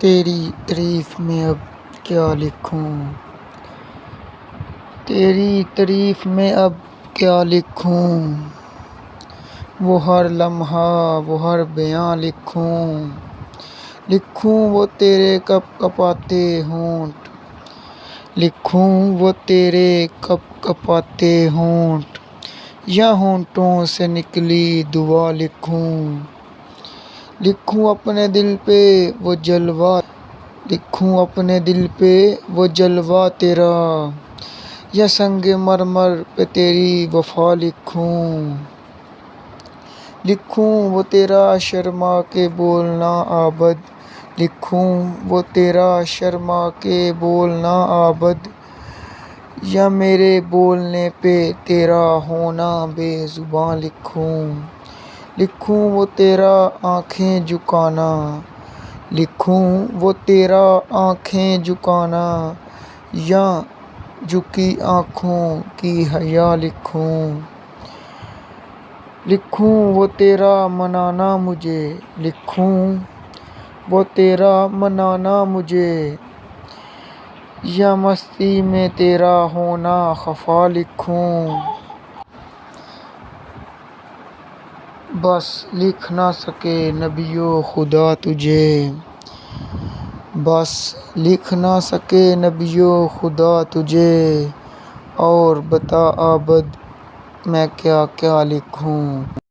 تیری تعریف میں اب کیا لکھوں، تیری تعریف میں اب کیا لکھوں، وہ ہر لمحہ وہ ہر بیاں لکھوں، لکھوں وہ تیرے کپ کپاتے ہونٹ، لکھوں وہ تیرے کپ کپاتے ہونٹ، یا ہونٹوں سے نکلی دعا لکھوں، لکھوں اپنے دل پہ وہ جلوہ، لکھوں اپنے دل پہ وہ جلوہ تیرا، یا سنگ مرمر پہ تیری وفا لکھوں، لکھوں وہ تیرا شرما کے بولنا عابد، لکھوں وہ تیرا شرما کے بولنا عابد، یا میرے بولنے پہ تیرا ہونا بے زباں لکھوں، لکھوں وہ تیرا آنکھیں جھکانا، لکھوں وہ تیرا آنکھیں جھکانا، یا جھکی آنکھوں کی حیا لکھوں، لکھوں وہ تیرا منانا مجھے، لکھوں وہ تیرا منانا مجھے، یا مستی میں تیرا ہونا خفا لکھوں، بس لکھ نہ سکے نبی و خدا تجھے، بس لکھ نہ سکے نبی و خدا تجھے، اور بتا عابد میں کیا کیا لکھوں۔